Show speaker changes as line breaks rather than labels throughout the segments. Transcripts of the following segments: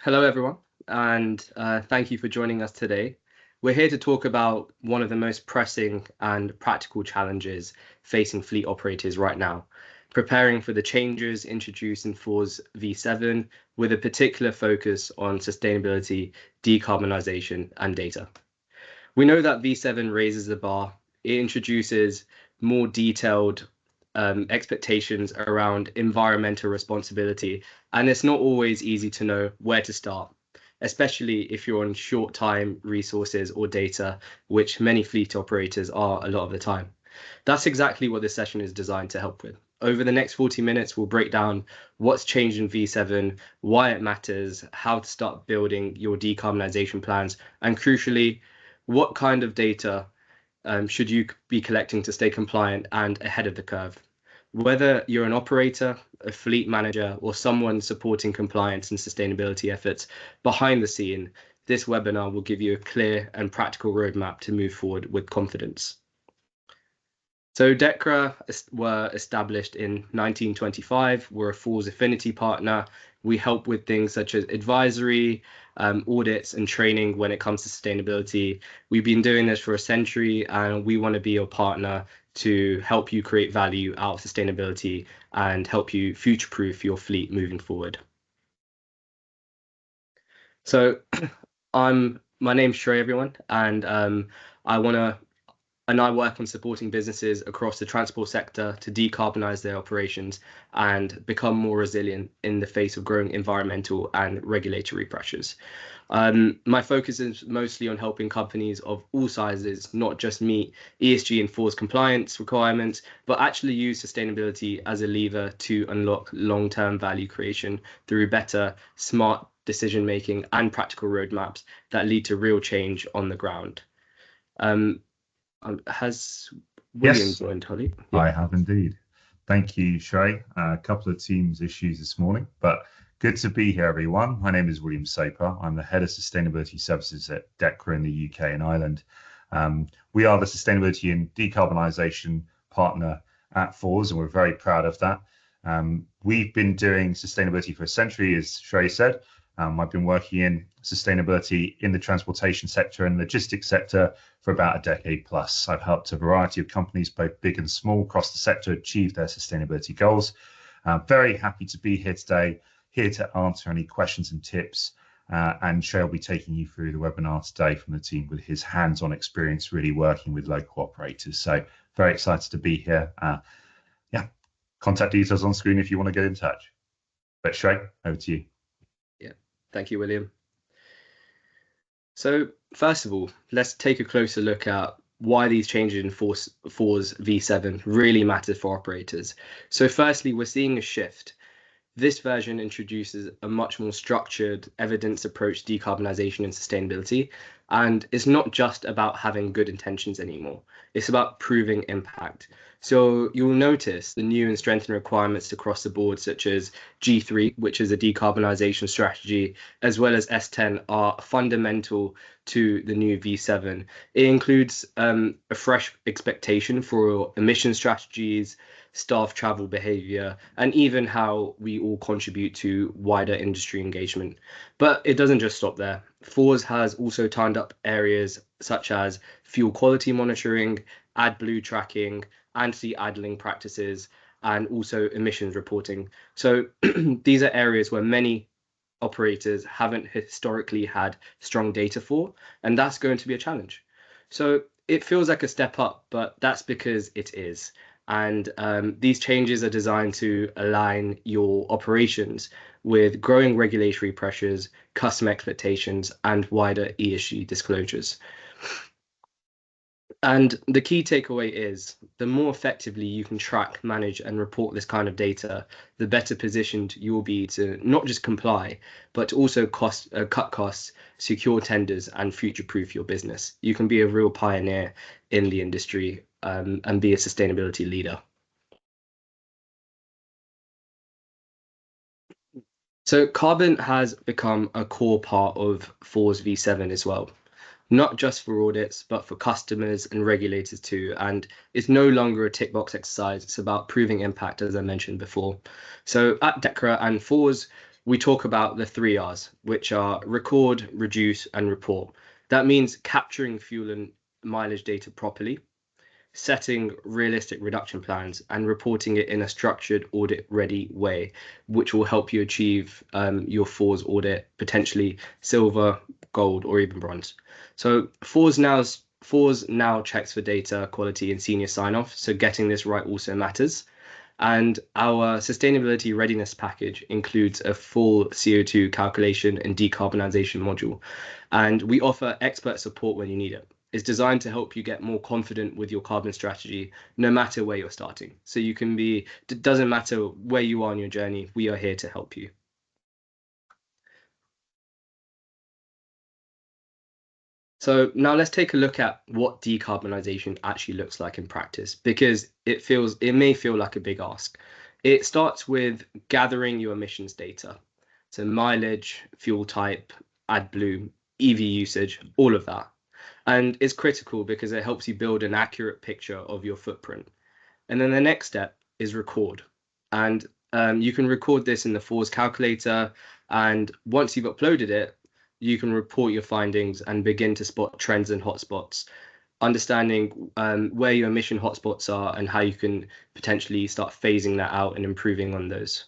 Hello, everyone, and thank you for joining us today. We're here to talk about one of the most pressing and practical challenges facing fleet operators right now, preparing for the changes introduced in FORS V7 with a particular focus on sustainability, decarbonisation, and data. We know that V7 raises the bar. It introduces more detailed expectations around environmental responsibility, and it's not always easy to know where to start, especially if you're on short time resources or data, which many fleet operators are a lot of the time. That's exactly what this session is designed to help with. Over the next 40 minutes, we'll break down what's changed in V7, why it matters, how to start building your decarbonisation plans, and crucially, what kind of data should you be collecting to stay compliant and ahead of the curve? Whether you're an operator, a fleet manager, or someone supporting compliance and sustainability efforts behind the scene, this webinar will give you a clear and practical roadmap to move forward with confidence. So DEKRA were established in 1925. We're a FORS affinity partner. We help with things such as advisory, audits and training when it comes to sustainability. We've been doing this for a century and we want to be your partner to help you create value out of sustainability and help you future-proof your fleet moving forward. So my name's Shrey, everyone, and I work on supporting businesses across the transport sector to decarbonize their operations and become more resilient in the face of growing environmental and regulatory pressures. My focus is mostly on helping companies of all sizes not just meet ESG and FORS compliance requirements, but actually use sustainability as a lever to unlock long-term value creation through better, smart decision making and practical roadmaps that lead to real change on the ground. Has William
Yes,
joined, Holly?
I have indeed. Thank you, Shrey. A couple of Teams issues this morning, but good to be here, everyone. My name is William Saper. I'm the Head of Sustainability Services at DEKRA in the UK and Ireland. We are the Sustainability and Decarbonisation partner at FORS, and we're very proud of that. We've been doing sustainability for a century, as Shrey said. I've been working in sustainability in the transportation sector and logistics sector for about a decade plus. I've helped a variety of companies, both big and small, across the sector achieve their sustainability goals. Very happy to be here today, here to answer any questions and tips. And Shrey will be taking you through the webinar today from the team with his hands-on experience really working with local operators. So very excited to be here. Yeah, contact details on screen if you want to get in touch. But Shrey, over to you.
Yeah, thank you, William. So first of all, let's take a closer look at why these changes in FORS V7 really matter for operators. So firstly, we're seeing a shift. This version introduces a much more structured, evidence approach to decarbonisation and sustainability. And it's not just about having good intentions anymore. It's about proving impact. So you'll notice the new and strengthened requirements across the board, such as G3, which is a decarbonisation strategy, as well as S10, are fundamental to the new V7. It includes a fresh expectation for emission strategies, staff travel behavior, and even how we all contribute to wider industry engagement. But it doesn't just stop there. FORS has also timed up areas such as fuel quality monitoring, AdBlue tracking, anti-idling practices, and also emissions reporting. So these are areas where many operators haven't historically had strong data for, and that's going to be a challenge. So it feels like a step up, but that's because it is. And these changes are designed to align your operations with growing regulatory pressures, customer expectations, and wider ESG disclosures. And the key takeaway is the more effectively you can track, manage, and report this kind of data, the better positioned you'll be to not just comply, but to also cut costs, secure tenders, and future-proof your business. You can be a real pioneer in the industry and be a sustainability leader. So carbon has become a core part of FORS V7 as well, not just for audits, but for customers and regulators too. And it's no longer a tick box exercise. It's about proving impact, as I mentioned before. So at DEKRA and FORS, we talk about the 3 Rs, which are record, reduce, and report. That means capturing fuel and mileage data properly, setting realistic reduction plans, and reporting it in a structured, audit-ready way, which will help you achieve your FORS audit, potentially silver, gold, or even bronze. So FORS now checks for data quality and senior sign-off, so getting this right also matters. And our sustainability readiness package includes a full CO2 calculation and decarbonization module. And we offer expert support when you need it. It's designed to help you get more confident with your carbon strategy, no matter where you're starting. So you can be, it doesn't matter where you are on your journey, we are here to help you. So now let's take a look at what decarbonization actually looks like in practice, because it may feel like a big ask. It starts with gathering your emissions data. So mileage, fuel type, AdBlue, EV usage, all of that. And it's critical because it helps you build an accurate picture of your footprint. And then the next step is record. And you can record this in the FORS calculator. And once you've uploaded it, you can report your findings and begin to spot trends and hotspots, understanding where your emission hotspots are and how you can potentially start phasing that out and improving on those.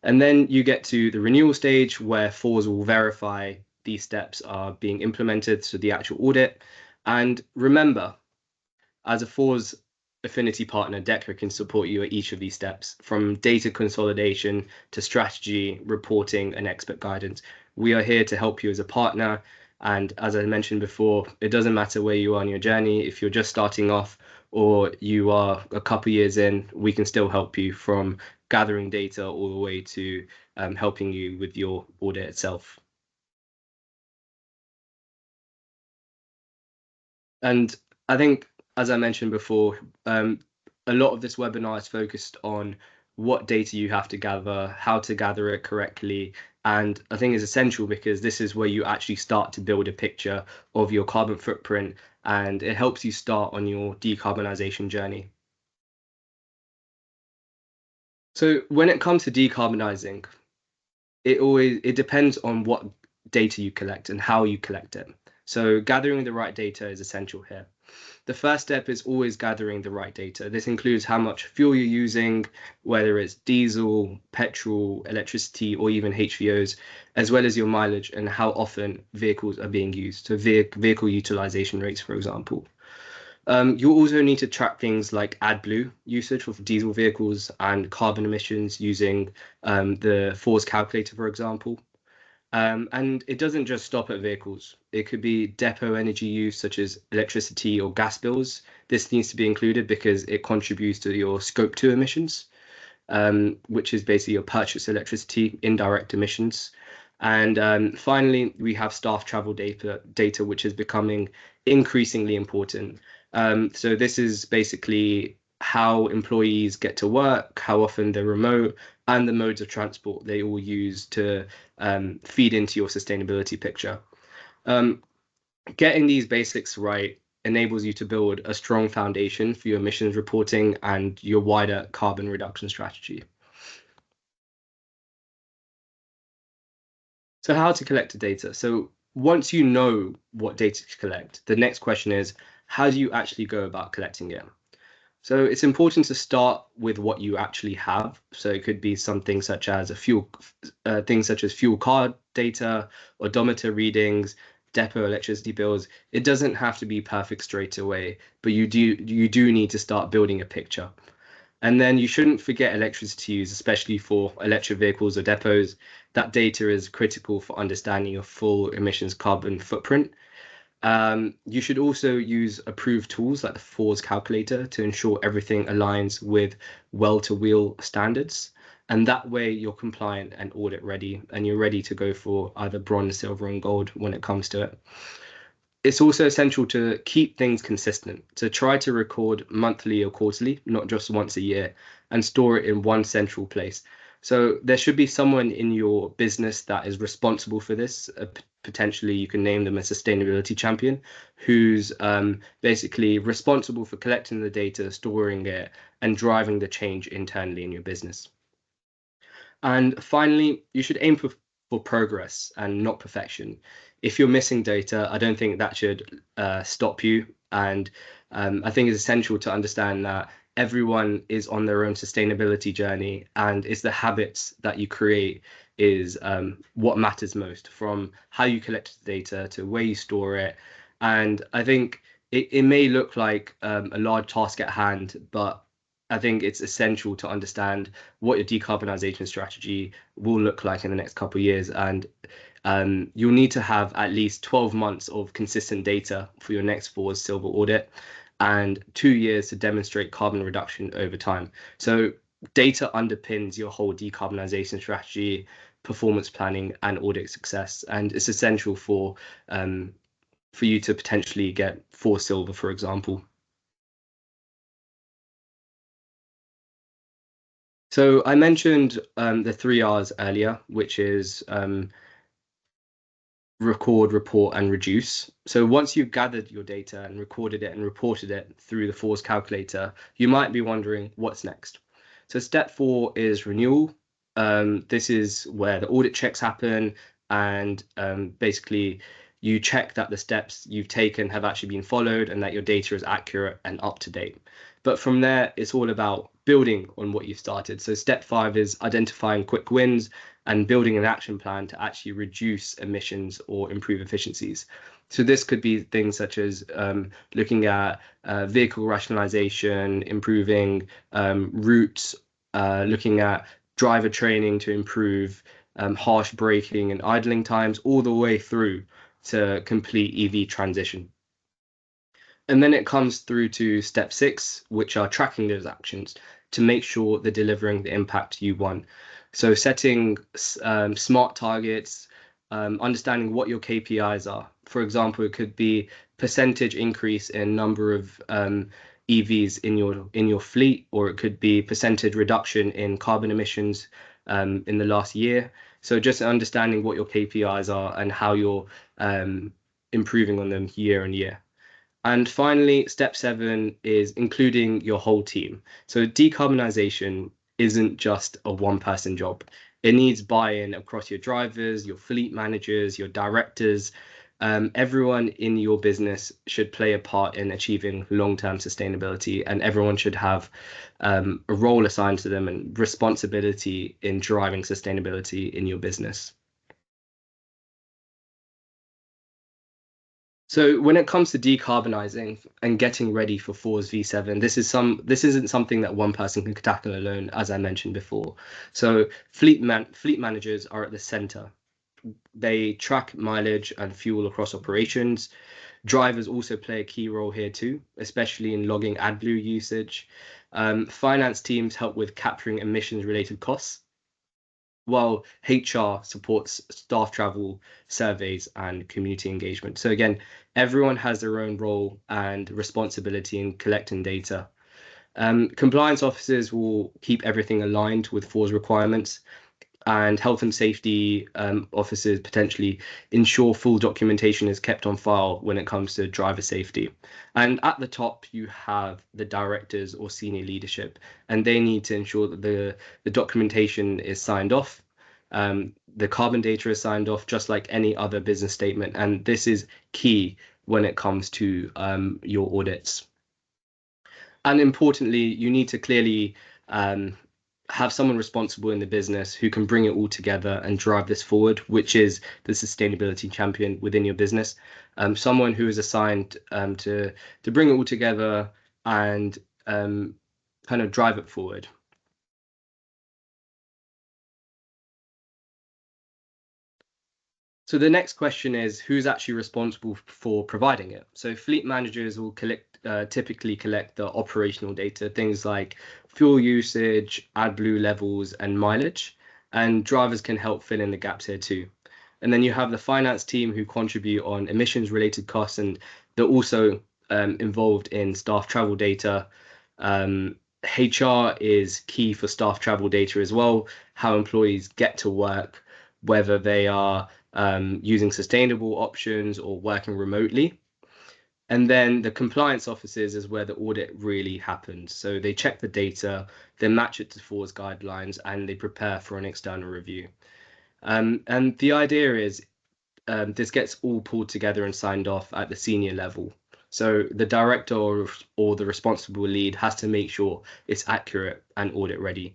And then you get to the renewal stage where FORS will verify these steps are being implemented, so the actual audit. And remember, as a FORS affinity partner, DEKRA can support you at each of these steps, from data consolidation to strategy, reporting, and expert guidance. We are here to help you as a partner. And as I mentioned before, it doesn't matter where you are on your journey. If you're just starting off or you are a couple years in, we can still help you from gathering data all the way to helping you with your audit itself. And I think, as I mentioned before, a lot of this webinar is focused on what data you have to gather, how to gather it correctly. And I think it's essential because this is where you actually start to build a picture of your carbon footprint, and it helps you start on your decarbonization journey. So when it comes to decarbonizing, it depends on what data you collect and how you collect it. So gathering the right data is essential here. The first step is always gathering the right data. This includes how much fuel you're using, whether it's diesel, petrol, electricity, or even HVOs, as well as your mileage and how often vehicles are being used. So vehicle utilization rates, for example. You also need to track things like AdBlue usage for diesel vehicles and carbon emissions using the FORS calculator, for example. And it doesn't just stop at vehicles. It could be depot energy use, such as electricity or gas bills. This needs to be included because it contributes to your Scope 2 emissions, which is basically your purchased electricity, indirect emissions. And finally, we have staff travel data, which is becoming increasingly important. So this is basically how employees get to work, how often they're remote, and the modes of transport they all use to feed into your sustainability picture. Getting these basics right enables you to build a strong foundation for your emissions reporting and your wider carbon reduction strategy. So how to collect the data? So once you know what data to collect, the next question is, how do you actually go about collecting it? So it's important to start with what you actually have. So it could be something such as things such as fuel card data, odometer readings, depot electricity bills. It doesn't have to be perfect straight away, but you do need to start building a picture. And then you shouldn't forget electricity use, especially for electric vehicles or depots. That data is critical for understanding your full emissions carbon footprint. You should also use approved tools like the FORS calculator to ensure everything aligns with well-to-wheel standards. And that way you're compliant and audit ready, and you're ready to go for either bronze, silver, and gold when it comes to it. It's also essential to keep things consistent, to try to record monthly or quarterly, not just once a year, and store it in one central place. So there should be someone in your business that is responsible for this. Potentially, you can name them a sustainability champion, who's basically responsible for collecting the data, storing it, and driving the change internally in your business. And finally, you should aim for progress and not perfection. If you're missing data, I don't think that should stop you. And I think it's essential to understand that everyone is on their own sustainability journey, and it's the habits that you create is what matters most, from how you collect the data to where you store it. And I think it may look like a large task at hand, but I think it's essential to understand what your decarbonisation strategy will look like in the next couple of years. And you'll need to have at least 12 months of consistent data for your next FORS Silver audit and 2 years to demonstrate carbon reduction over time. So data underpins your whole decarbonisation strategy, performance planning, and audit success. And it's essential for you to potentially get FORS Silver, for example. So I mentioned the 3 Rs earlier, which is record, report, and reduce. So once you've gathered your data and recorded it and reported it through the FORS calculator, you might be wondering what's next. So step 4 is renewal. This is where the audit checks happen, and basically you check that the steps you've taken have actually been followed and that your data is accurate and up to date. But from there, it's all about building on what you've started. So step 5 is identifying quick wins and building an action plan to actually reduce emissions or improve efficiencies. So this could be things such as looking at vehicle rationalization, improving routes, looking at driver training to improve harsh braking and idling times, all the way through to complete EV transition. And then it comes through to step 6, which are tracking those actions to make sure they're delivering the impact you want. So setting smart targets, understanding what your KPIs are. For example, it could be percentage increase in number of EVs in your fleet, or it could be percentage reduction in carbon emissions in the last year. So just understanding what your KPIs are and how you're improving on them year on year. And finally, step 7 is including your whole team. So decarbonisation isn't just a one-person job. It needs buy-in across your drivers, your fleet managers, your directors. Everyone in your business should play a part in achieving long-term sustainability, and everyone should have a role assigned to them and responsibility in driving sustainability in your business. So when it comes to decarbonising and getting ready for FORS V7, this isn't something that one person can tackle alone, as I mentioned before. So fleet managers are at the centre. They track mileage and fuel across operations. Drivers also play a key role here too, especially in logging AdBlue usage. Finance teams help with capturing emissions-related costs, while HR supports staff travel, surveys, and community engagement. So again, everyone has their own role and responsibility in collecting data. Compliance officers will keep everything aligned with FORS requirements, and health and safety officers potentially ensure full documentation is kept on file when it comes to driver safety. And at the top, you have the directors or senior leadership, and they need to ensure that the documentation is signed off. The carbon data is signed off just like any other business statement. And this is key when it comes to your audits. And importantly, you need to clearly have someone responsible in the business who can bring it all together and drive this forward, which is the sustainability champion within your business. Someone who is assigned to bring it all together and kind of drive it forward. So the next question is, who's actually responsible for providing it? So fleet managers will typically collect the operational data, things like fuel usage, AdBlue levels, and mileage. And drivers can help fill in the gaps here too. And then you have the finance team who contribute on emissions-related costs, and they're also involved in staff travel data. HR is key for staff travel data as well, how employees get to work, whether they are using sustainable options or working remotely. And then the compliance officers is where the audit really happens. So they check the data, they match it to FOR's guidelines, and they prepare for an external review. And the idea is this gets all pulled together and signed off at the senior level. So the director or the responsible lead has to make sure it's accurate and audit ready.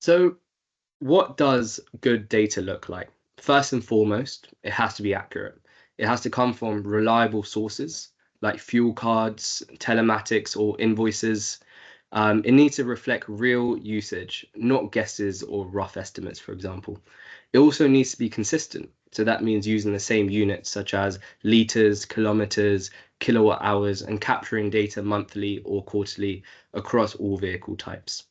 So what does good data look like? First and foremost, it has to be accurate. It has to come from reliable sources like fuel cards, telematics, or invoices. It needs to reflect real usage, not guesses or rough estimates, for example. It also needs to be consistent. So that means using the same units such as liters, kilometers, kilowatt hours, and capturing data monthly or quarterly across all vehicle types.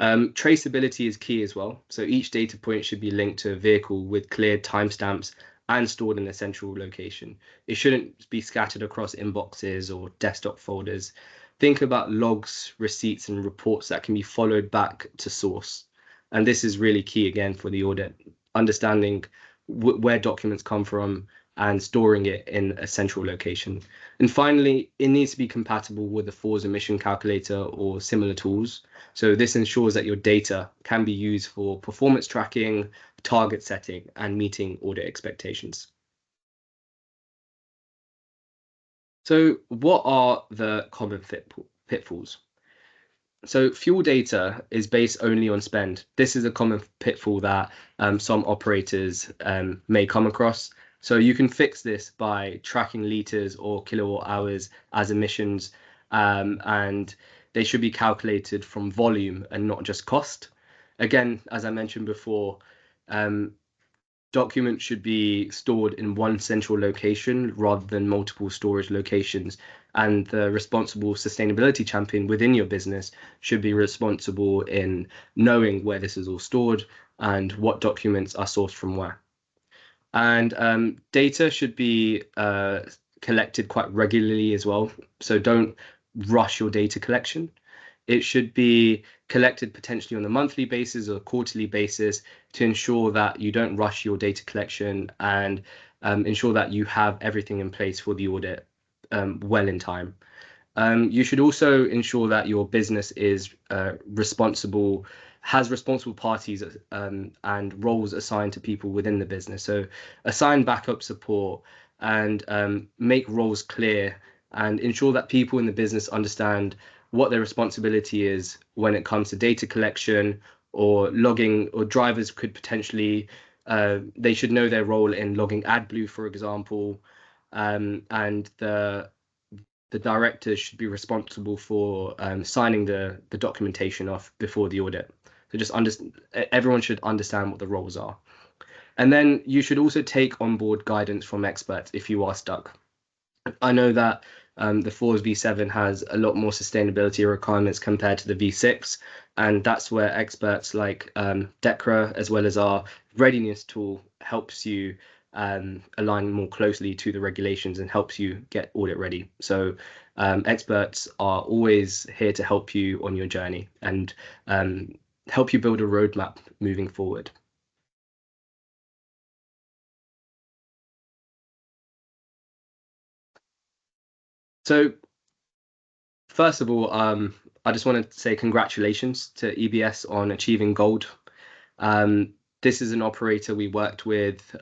Traceability is key as well. So each data point should be linked to a vehicle with clear timestamps and stored in a central location. It shouldn't be scattered across inboxes or desktop folders. Think about logs, receipts, and reports that can be followed back to source. And this is really key again for the audit, understanding where documents come from and storing it in a central location. And finally, it needs to be compatible with the FORS emission calculator or similar tools. So this ensures that your data can be used for performance tracking, target setting, and meeting audit expectations. So what are the common pitfalls? So fuel data is based only on spend. This is a common pitfall that some operators may come across. So you can fix this by tracking liters or kilowatt hours as emissions, and they should be calculated from volume and not just cost. Again, as I mentioned before, documents should be stored in one central location rather than multiple storage locations. And the responsible sustainability champion within your business should be responsible in knowing where this is all stored and what documents are sourced from where. And data should be collected quite regularly as well. So don't rush your data collection. It should be collected potentially on a monthly basis or a quarterly basis to ensure that you don't rush your data collection and ensure that you have everything in place for the audit well in time. You should also ensure that your business is responsible, has responsible parties and roles assigned to people within the business. So assign backup support and make roles clear and ensure that people in the business understand what their responsibility is when it comes to data collection or logging, or drivers could potentially, they should know their role in logging AdBlue, for example, and the directors should be responsible for signing the documentation off before the audit. So just everyone should understand what the roles are. And then you should also take on board guidance from experts if you are stuck. I know that the FORS V7 has a lot more sustainability requirements compared to the V6, and that's where experts like DEKRA, as well as our readiness tool, helps you align more closely to the regulations and helps you get audit ready. So experts are always here to help you on your journey and help you build a roadmap moving forward. So first of all, I just want to say congratulations to EBS on achieving gold. This is an operator we worked with.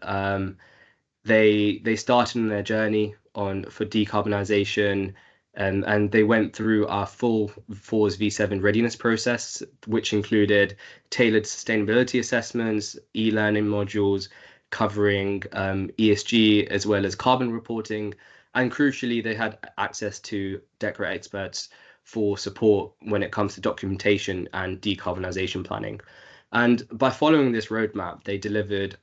They started in their journey for decarbonisation, and they went through our full FORS V7 readiness process, which included tailored sustainability assessments, e-learning modules covering ESG as well as carbon reporting. And crucially, they had access to DEKRA experts for support when it comes to documentation and decarbonisation planning. And by following this roadmap, they delivered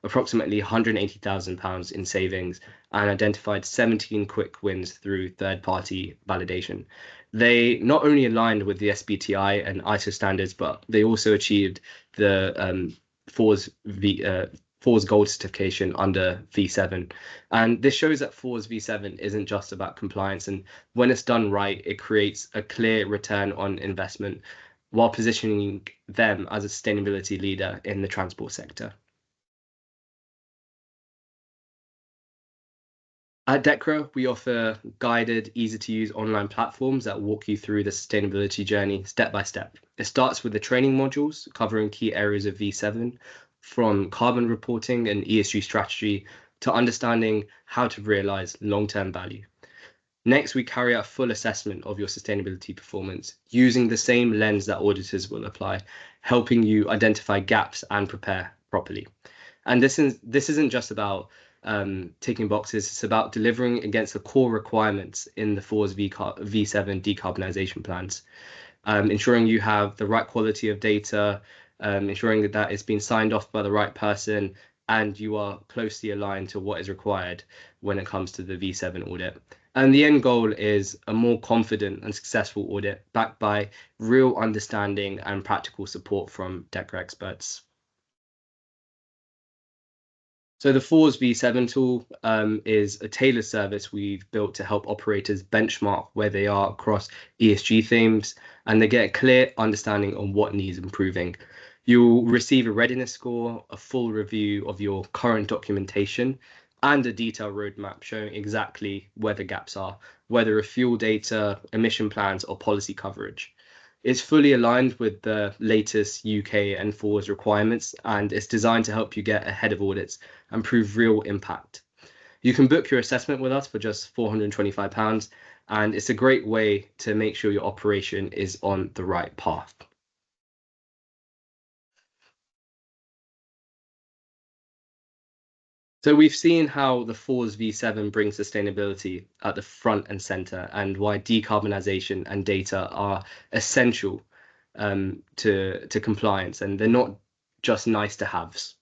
approximately £180,000 in savings and identified 17 quick wins through third-party validation. They not only aligned with the SBTi and ISO standards, but they also achieved the FORS Gold certification under V7. And this shows that FORS V7 isn't just about compliance. And when it's done right, it creates a clear return on investment while positioning them as a sustainability leader in the transport sector. At Decra, we offer guided, easy-to-use online platforms that walk you through the sustainability journey step by step. It starts with the training modules covering key areas of V7, from carbon reporting and ESG strategy to understanding how to realize long-term value. Next, we carry out a full assessment of your sustainability performance using the same lens that auditors will apply, helping you identify gaps and prepare properly. And this isn't just about ticking boxes, it's about delivering against the core requirements in the FORS V7 decarbonisation plans, ensuring you have the right quality of data, ensuring that it's been signed off by the right person, and you are closely aligned to what is required when it comes to the V7 audit. And the end goal is a more confident and successful audit backed by real understanding and practical support from Decra experts. So the FORS V7 tool is a tailored service we've built to help operators benchmark where they are across ESG themes, and they get a clear understanding on what needs improving. You'll receive a readiness score, a full review of your current documentation, and a detailed roadmap showing exactly where the gaps are, whether it's fuel data, emission plans, or policy coverage. It's fully aligned with the latest UK and FORS requirements, and it's designed to help you get ahead of audits and prove real impact. You can book your assessment with us for just £425, and it's a great way to make sure your operation is on the right path. So we've seen how the FORS V7 brings sustainability at the front and center, and why decarbonisation and data are essential to compliance, and they're not just nice to haves.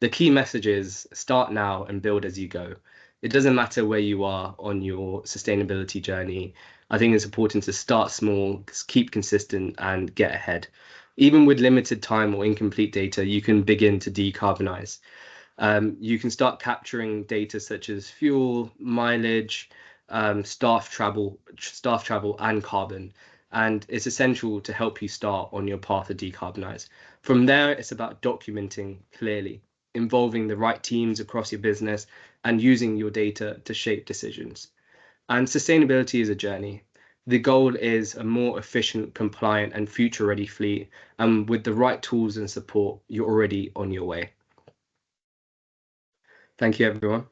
The key message is start now and build as you go. It doesn't matter where you are on your sustainability journey. I think it's important to start small, keep consistent, and get ahead. Even with limited time or incomplete data, you can begin to decarbonize. You can start capturing data such as fuel, mileage, staff travel, and carbon. And it's essential to help you start on your path to decarbonize. From there, it's about documenting clearly, involving the right teams across your business, and using your data to shape decisions. And sustainability is a journey. The goal is a more efficient, compliant, and future-ready fleet. And with the right tools and support, you're already on your way. Thank you, everyone.